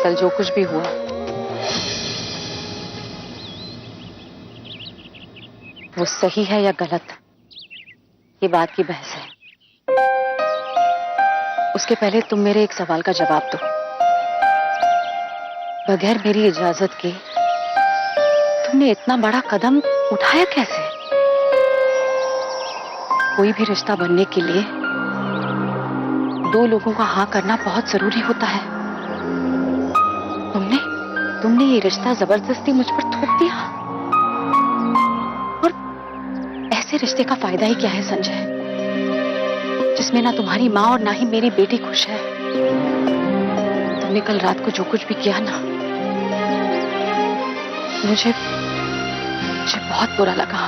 कल जो कुछ भी हुआ, वो सही है या गलत, ये बात की बहस है। उसके पहले तुम मेरे एक सवाल का जवाब दो। बगैर मेरी इजाजत के तुमने इतना बड़ा कदम उठाया कैसे? कोई भी रिश्ता बनने के लिए दो लोगों का हाँ करना बहुत जरूरी होता है। तुमने ये रिश्ता जबरदस्ती मुझ पर थोप दिया। और ऐसे रिश्ते का फायदा ही क्या है संजय, जिसमें ना तुम्हारी माँ और ना ही मेरी बेटी खुश है। तुमने कल रात को जो कुछ भी किया ना, मुझे बहुत बुरा लगा,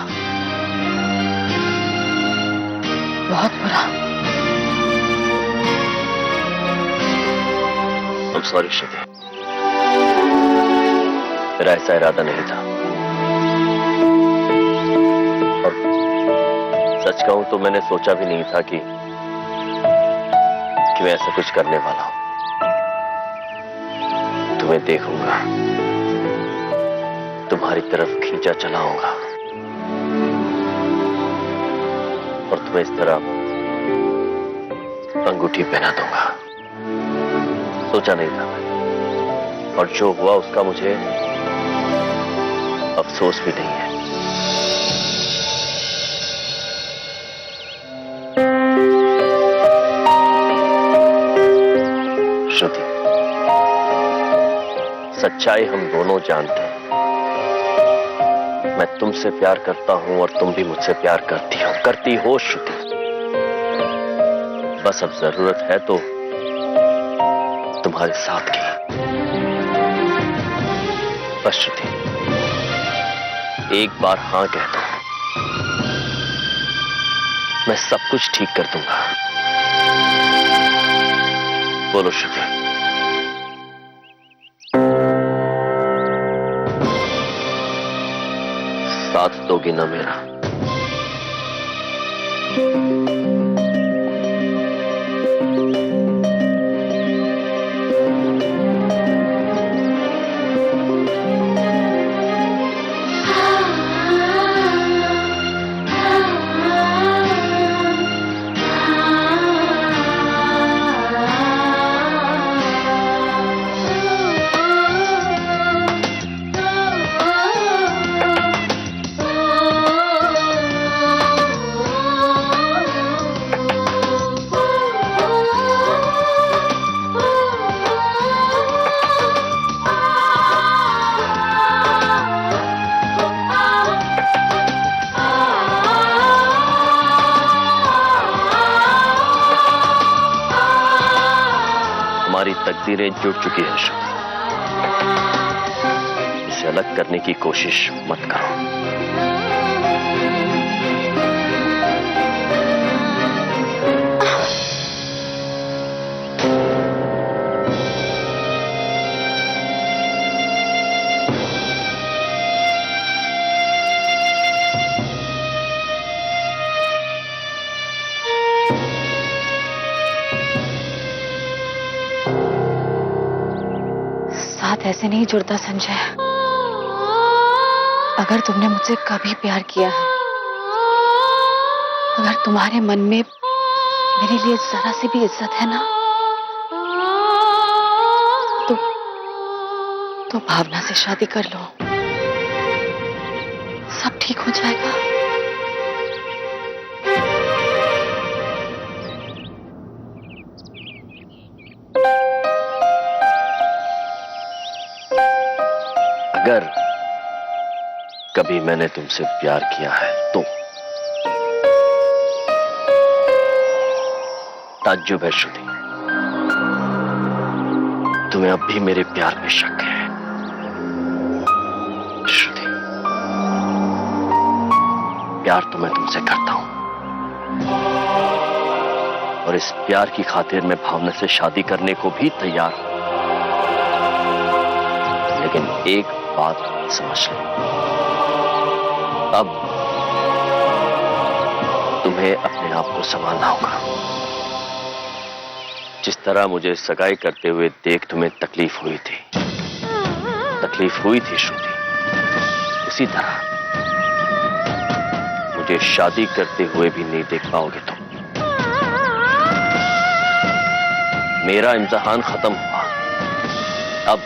बहुत बुरा। I'm sorry श्रुति, मेरा ऐसा इरादा नहीं था। और सच कहूं तो मैंने सोचा भी नहीं था कि मैं ऐसा कुछ करने वाला हूं। तुम्हें देखूंगा, तुम्हारी तरफ खींचा चलाऊंगा और तुम्हें इस तरह अंगूठी पहना दूंगा। सोचा नहीं था मैंने, और जो हुआ उसका मुझे अफसोस भी नहीं है। श्रुति, सच्चाई हम दोनों जानते हैं। मैं तुमसे प्यार करता हूं और तुम भी मुझसे प्यार करती हो श्रुति। बस अब जरूरत है तो तुम्हारे साथ की। बस श्रुति, एक बार हाँ कह दो, मैं सब कुछ ठीक कर दूंगा। बोलो श्रुति। साथ दोगी ना मेरा? हमारी तकदीरें जुड़ चुकी हैं श्रुति, इसे अलग करने की कोशिश मत करो। साथ ऐसे नहीं जुड़ता संजय। अगर तुमने मुझसे कभी प्यार किया है, अगर तुम्हारे मन में मेरे लिए जरा सी भी इज्जत है ना, तो भावना से शादी कर लो, सब ठीक हो जाएगा। अगर कभी मैंने तुमसे प्यार किया है तो ताज्जुब है श्रुति, तुम्हें अब भी मेरे प्यार में शक है। श्रुति, प्यार तो मैं तुमसे करता हूं और इस प्यार की खातिर मैं भावना से शादी करने को भी तैयार हूं। लेकिन एक बात समझ लो, अब तुम्हें अपने आप को संभालना होगा। जिस तरह मुझे सगाई करते हुए देख तुम्हें तकलीफ हुई थी श्रुति, उसी तरह मुझे शादी करते हुए भी नहीं देख पाओगे तुम। मेरा इम्तिहान खत्म हुआ, अब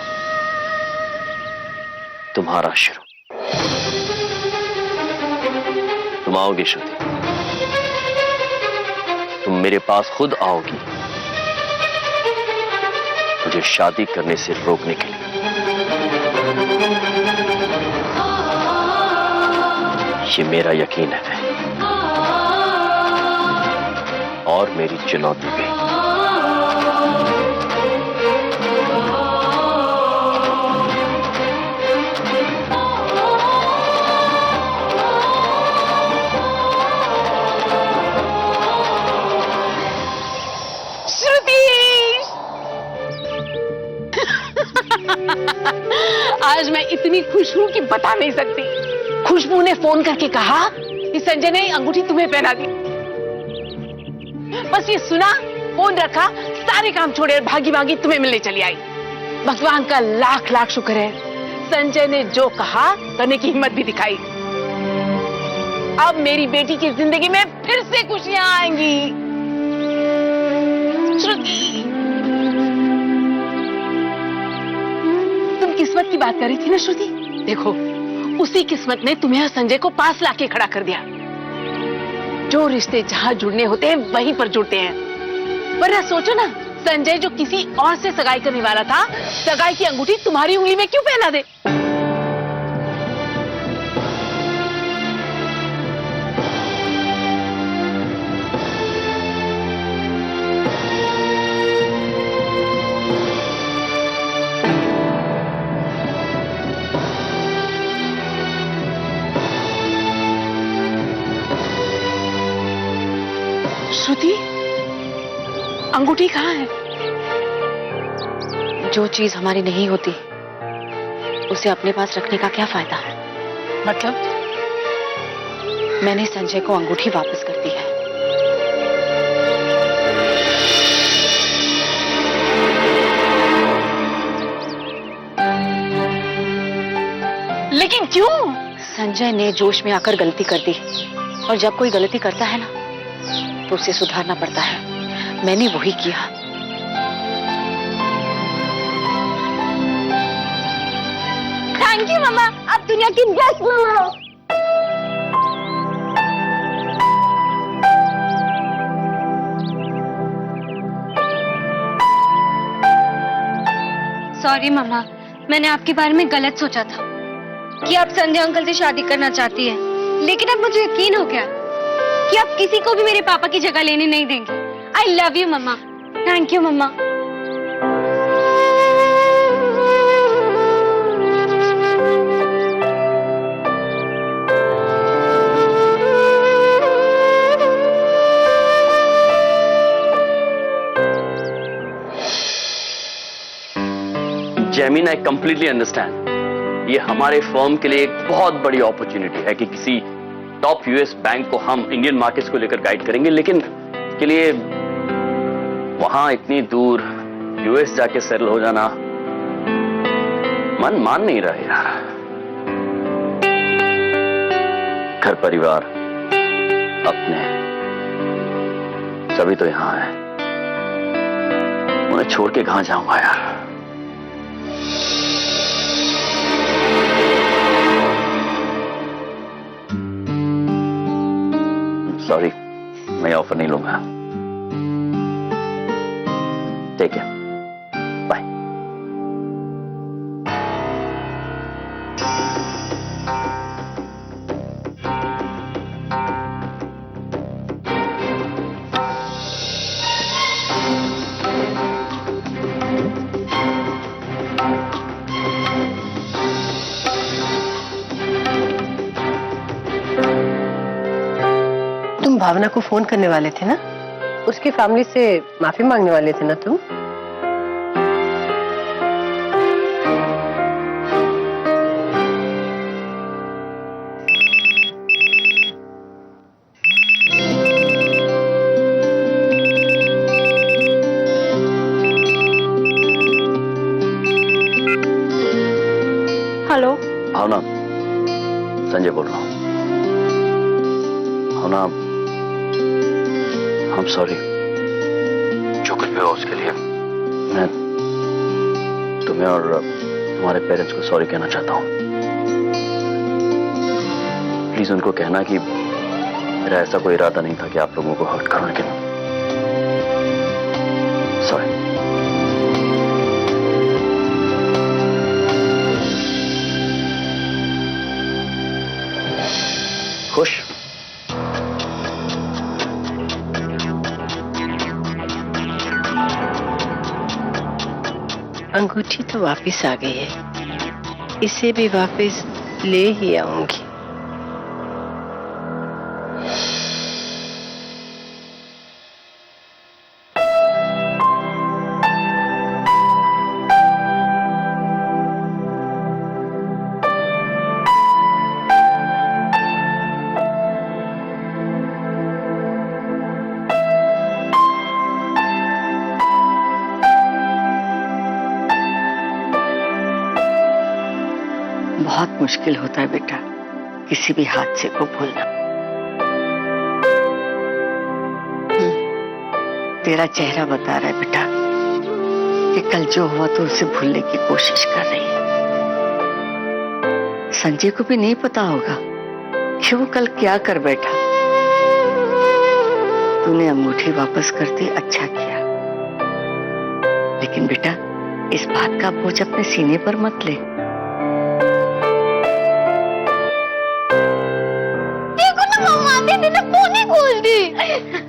तुम्हारा शुरू। तुम आओगी श्रुति, तुम मेरे पास खुद आओगी मुझे शादी करने से रोकने के लिए। ये मेरा यकीन है और मेरी चुनौती भी। आज मैं इतनी खुश हूं कि बता नहीं सकती। खुशबू ने फोन करके कहा कि संजय ने अंगूठी तुम्हें पहना दी। बस ये सुना, फोन रखा, सारे काम छोड़े और भागी भागी तुम्हें मिलने चली आई। भगवान का लाख लाख शुक्र है, संजय ने जो कहा करने की हिम्मत भी दिखाई। अब मेरी बेटी की जिंदगी में फिर से खुशियां आएंगी। श्रुति, तुम किस्मत की बात कर रही थी ना श्रुति? देखो, उसी किस्मत ने तुम्हें और संजय को पास लाके खड़ा कर दिया। जो रिश्ते जहां जुड़ने होते हैं वहीं पर जुड़ते हैं। वरना सोचो ना, संजय जो किसी और से सगाई करने वाला था, सगाई की अंगूठी तुम्हारी उंगली में क्यों पहना दे? श्रुति, अंगूठी कहाँ है? जो चीज हमारी नहीं होती उसे अपने पास रखने का क्या फायदा है? मतलब? मैंने संजय को अंगूठी वापस कर दी है। लेकिन क्यों? संजय ने जोश में आकर गलती कर दी, और जब कोई गलती करता है ना तो उसे सुधारना पड़ता है। मैंने वही किया। थैंक यू मामा, आप दुनिया की बेस्ट मामा हो। सॉरी मामा, मैंने आपके बारे में गलत सोचा था कि आप संजय अंकल से शादी करना चाहती हैं, लेकिन अब मुझे यकीन हो गया कि आप किसी को भी मेरे पापा की जगह लेने नहीं देंगे। आई लव यू मम्मा। थैंक यू मम्मा। Jaimin, I completely understand. ये हमारे फर्म के लिए एक बहुत बड़ी अपॉर्चुनिटी है कि किसी टॉप यूएस बैंक को हम इंडियन मार्केट्स को लेकर गाइड करेंगे, लेकिन के लिए वहां इतनी दूर यूएस जाके सेटल हो जाना मन मान नहीं रहा यार। घर परिवार अपने सभी तो यहां है, उन्हें छोड़ के कहां जाऊंगा यार। सॉरी, मैं ऑफर नहीं लूंगा। ठीक है, बाय। तुम भावना को फोन करने वाले थे ना? उसकी फैमिली से माफी मांगने वाले थे ना तुम? हेलो। भावना, संजय बोल रहा हूँ। भावना, I'm sorry। जो कुछ भी हुआ उसके लिए मैं तुम्हें और तुम्हारे पेरेंट्स को सॉरी कहना चाहता हूँ। प्लीज उनको कहना कि मेरा ऐसा कोई इरादा नहीं था कि आप लोगों को हर्ट करूं, लेकिन सॉरी। खुश? अंगूठी तो वापस आ गई है, इसे भी वापस ले ही आऊंगी। बहुत मुश्किल होता है बेटा किसी भी हादसे को भूलना। तेरा चेहरा बता रहा है बेटा कि कल जो हुआ तो उसे भूलने की कोशिश कर रही है। संजय को भी नहीं पता होगा कि वो कल क्या कर बैठा। तूने अंगूठी वापस करते अच्छा किया, लेकिन बेटा इस बात का बोझ अपने सीने पर मत ले।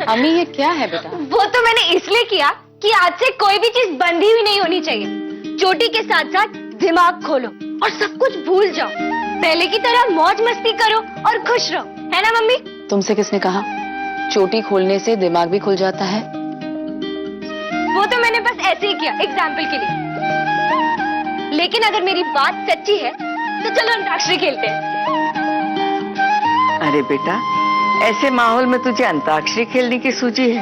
अम्मी ये क्या है बेटा? वो तो मैंने इसलिए किया कि आज से कोई भी चीज बंधी हुई नहीं होनी चाहिए। चोटी के साथ साथ दिमाग खोलो और सब कुछ भूल जाओ। पहले की तरह मौज मस्ती करो और खुश रहो, है ना मम्मी? तुमसे किसने कहा चोटी खोलने से दिमाग भी खुल जाता है? वो तो मैंने बस ऐसे ही किया एग्जाम्पल के लिए। लेकिन अगर मेरी बात सच्ची है तो चलो अंताक्षरी खेलते हैं। अरे बेटा ऐसे माहौल में तुझे अंताक्षरी खेलने की सूझी है?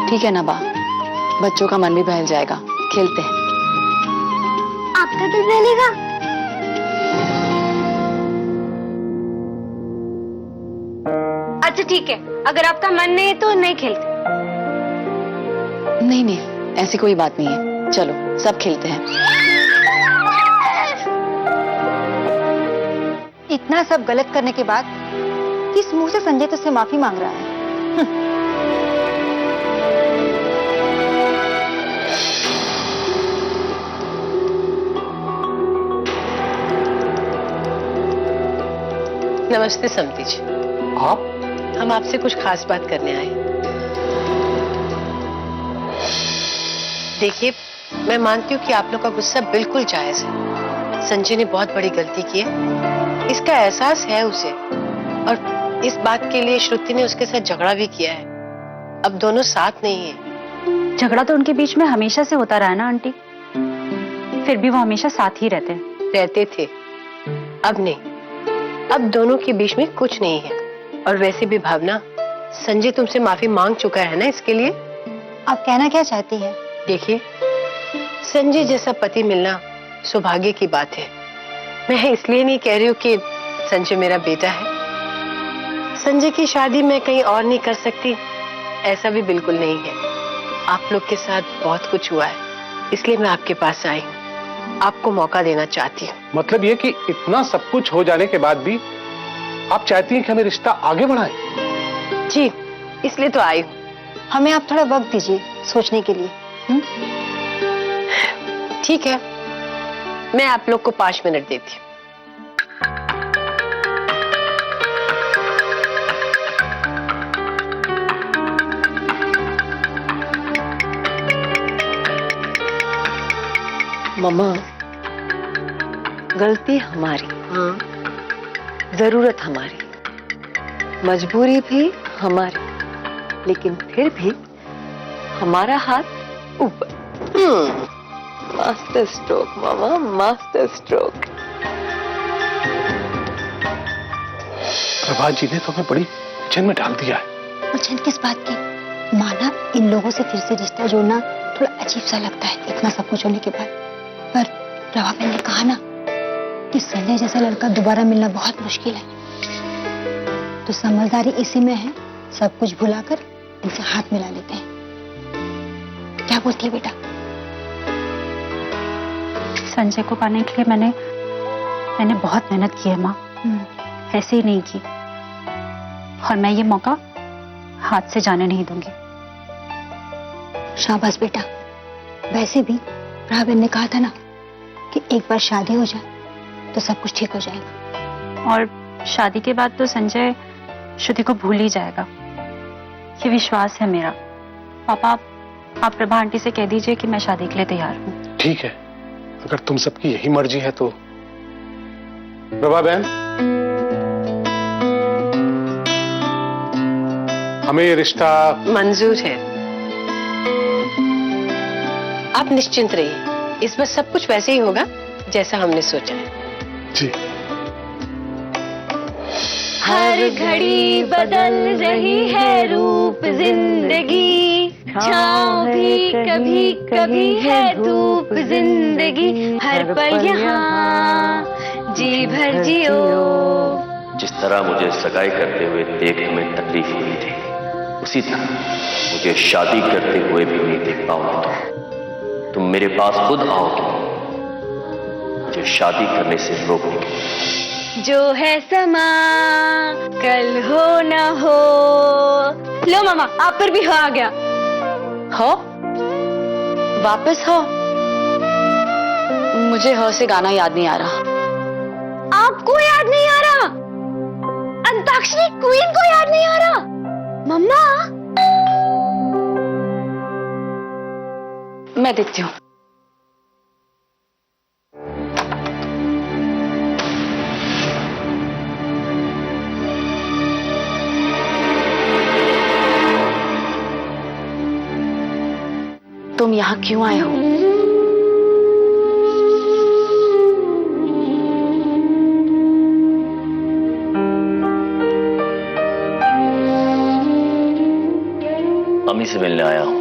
ठीक है ना बा, बच्चों का मन भी बहल जाएगा, खेलते हैं। आपका दिल बहलेगा? अच्छा ठीक है, अगर आपका मन नहीं है तो नहीं खेलते। नहीं नहीं, ऐसी कोई बात नहीं है, चलो सब खेलते हैं। इतना सब गलत करने के बाद किस मुंह से संजय तुझसे माफी मांग रहा है? नमस्ते समधी जी। आप? हम आपसे कुछ खास बात करने आए। देखिए मैं मानती हूँ कि आप लोग का गुस्सा बिल्कुल जायज है। संजय ने बहुत बड़ी गलती की है, इसका एहसास है उसे, और इस बात के लिए श्रुति ने उसके साथ झगड़ा भी किया है। अब दोनों साथ नहीं है। झगड़ा तो उनके बीच में हमेशा से होता रहा ना आंटी, फिर भी वो हमेशा साथ ही रहते थे। अब नहीं, अब दोनों के बीच में कुछ नहीं है। और वैसे भी भावना, संजय तुमसे माफी मांग चुका है ना इसके लिए। आप कहना क्या चाहती हैं? देखिए संजय जैसा पति मिलना सौभाग्य की बात है। मैं इसलिए नहीं कह रही हूँ कि संजय मेरा बेटा है। संजय की शादी मैं कहीं और नहीं कर सकती, ऐसा भी बिल्कुल नहीं है। आप लोग के साथ बहुत कुछ हुआ है, इसलिए मैं आपके पास आई हूँ, आपको मौका देना चाहती हूँ। मतलब ये कि इतना सब कुछ हो जाने के बाद भी आप चाहती हैं कि हमें रिश्ता आगे बढ़ाएं? जी, इसलिए तो आई हूँ। हमें आप थोड़ा वक्त दीजिए सोचने के लिए। ठीक है, मैं आप लोग को 5 मिनट देती हूँ। मम्मा, गलती हमारी, जरूरत हमारी, मजबूरी भी हमारी, लेकिन फिर भी हमारा हाथ ऊपर। मास्टर स्ट्रोक मामा, मास्टर स्ट्रोक। प्रभात जी ने तो हमें बड़ी टेंशन में डाल दिया है। मुझे किस बात की? माना इन लोगों से फिर से रिश्ता जोड़ना थोड़ा अजीब सा लगता है इतना सब कुछ होने के बाद, पर प्रभा ने कहा ना कि संजय जैसा लड़का दोबारा मिलना बहुत मुश्किल है। तो समझदारी इसी में है, सब कुछ भुलाकर इनसे हाथ मिला लेते हैं। क्या बोलती है बेटा? संजय को पाने के लिए मैंने बहुत मेहनत की है माँ, ऐसे ही नहीं की। और मैं ये मौका हाथ से जाने नहीं दूंगी। शाबाश बेटा। वैसे भी राबेन ने कहा था ना कि एक बार शादी हो जाए तो सब कुछ ठीक हो जाएगा। और शादी के बाद तो संजय श्रुति को भूल ही जाएगा, ये विश्वास है मेरा। पापा, आप प्रभा आंटी से कह दीजिए कि मैं शादी के लिए तैयार हूँ। ठीक है, अगर तुम सबकी यही मर्जी है तो। प्रभा बहन, हमें ये रिश्ता मंजूर है। आप निश्चिंत रहिए, इस बार सब कुछ वैसे ही होगा जैसा हमने सोचा है। जी। हर घड़ी बदल रही है रूप जिंदगी, छाँव भी कभी कभी है धूप जिंदगी, हर पल यहाँ जी भर जियो। जिस तरह मुझे सगाई करते हुए देख तुम्हें तकलीफ हुई थी, उसी तरह मुझे शादी करते हुए भी नहीं देख पाओगे। तुम मेरे पास खुद आओगे मुझे शादी करने से रोकने के लिए। जो है समा कल हो ना हो। लो मामा, आप पर भी हो आ गया। हो? वापस हो? मुझे हो से गाना याद नहीं आ रहा। आपको याद नहीं आ रहा? अंताक्षरी क्वीन को याद नहीं आ रहा? मम्मा, मैं देखती हूँ। तुम यहाँ क्यों आए हो? अम्मी से मिलने आया हूँ।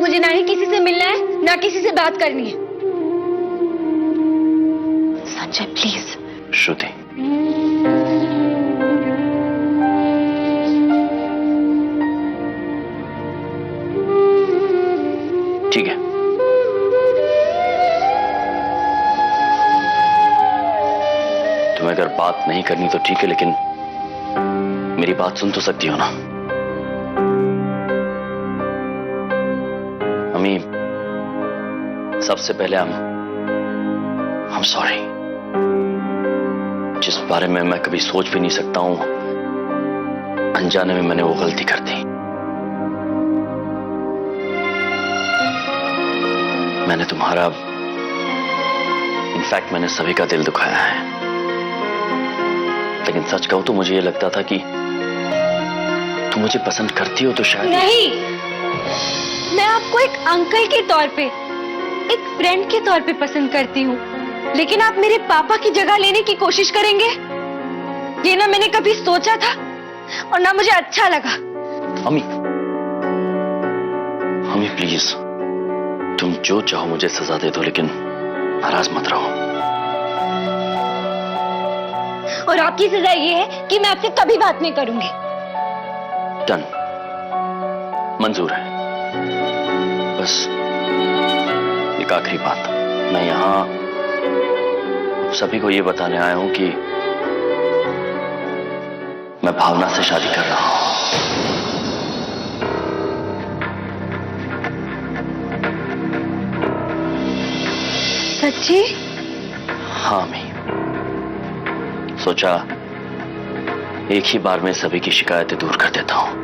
मुझे ना ही किसी से मिलना है ना किसी से बात करनी है। संजय प्लीज। श्रुति, ठीक है, तुम्हें अगर बात नहीं करनी तो ठीक है, लेकिन मेरी बात सुन तो सकती हो ना? अम्मी, सबसे पहले I'm sorry। जिस बारे में मैं कभी सोच भी नहीं सकता हूं, अनजाने में मैंने वो गलती कर दी। मैंने तुम्हारा, इनफैक्ट मैंने सभी का दिल दुखाया है। लेकिन सच कहूं तो मुझे ये लगता था कि तुम मुझे पसंद करती हो तो शायद। नहीं, मैं आपको एक अंकल के तौर पे, एक फ्रेंड के तौर पे पसंद करती हूँ। लेकिन आप मेरे पापा की जगह लेने की कोशिश करेंगे, ये ना मैंने कभी सोचा था और ना मुझे अच्छा लगा। अम्मी, अम्मी प्लीज, तुम जो चाहो मुझे सजा दे दो, लेकिन नाराज मत रहो। और आपकी सजा ये है कि मैं आपसे कभी बात नहीं करूंगी। डन, मंजूर है। बस एक आखिरी बात, मैं यहां सभी को ये बताने आया हूं कि मैं भावना से शादी कर रहा हूं। सच्ची? हाँ मैं सोचा एक ही बार में सभी की शिकायतें दूर कर देता हूं।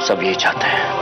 सब यही चाहते हैं।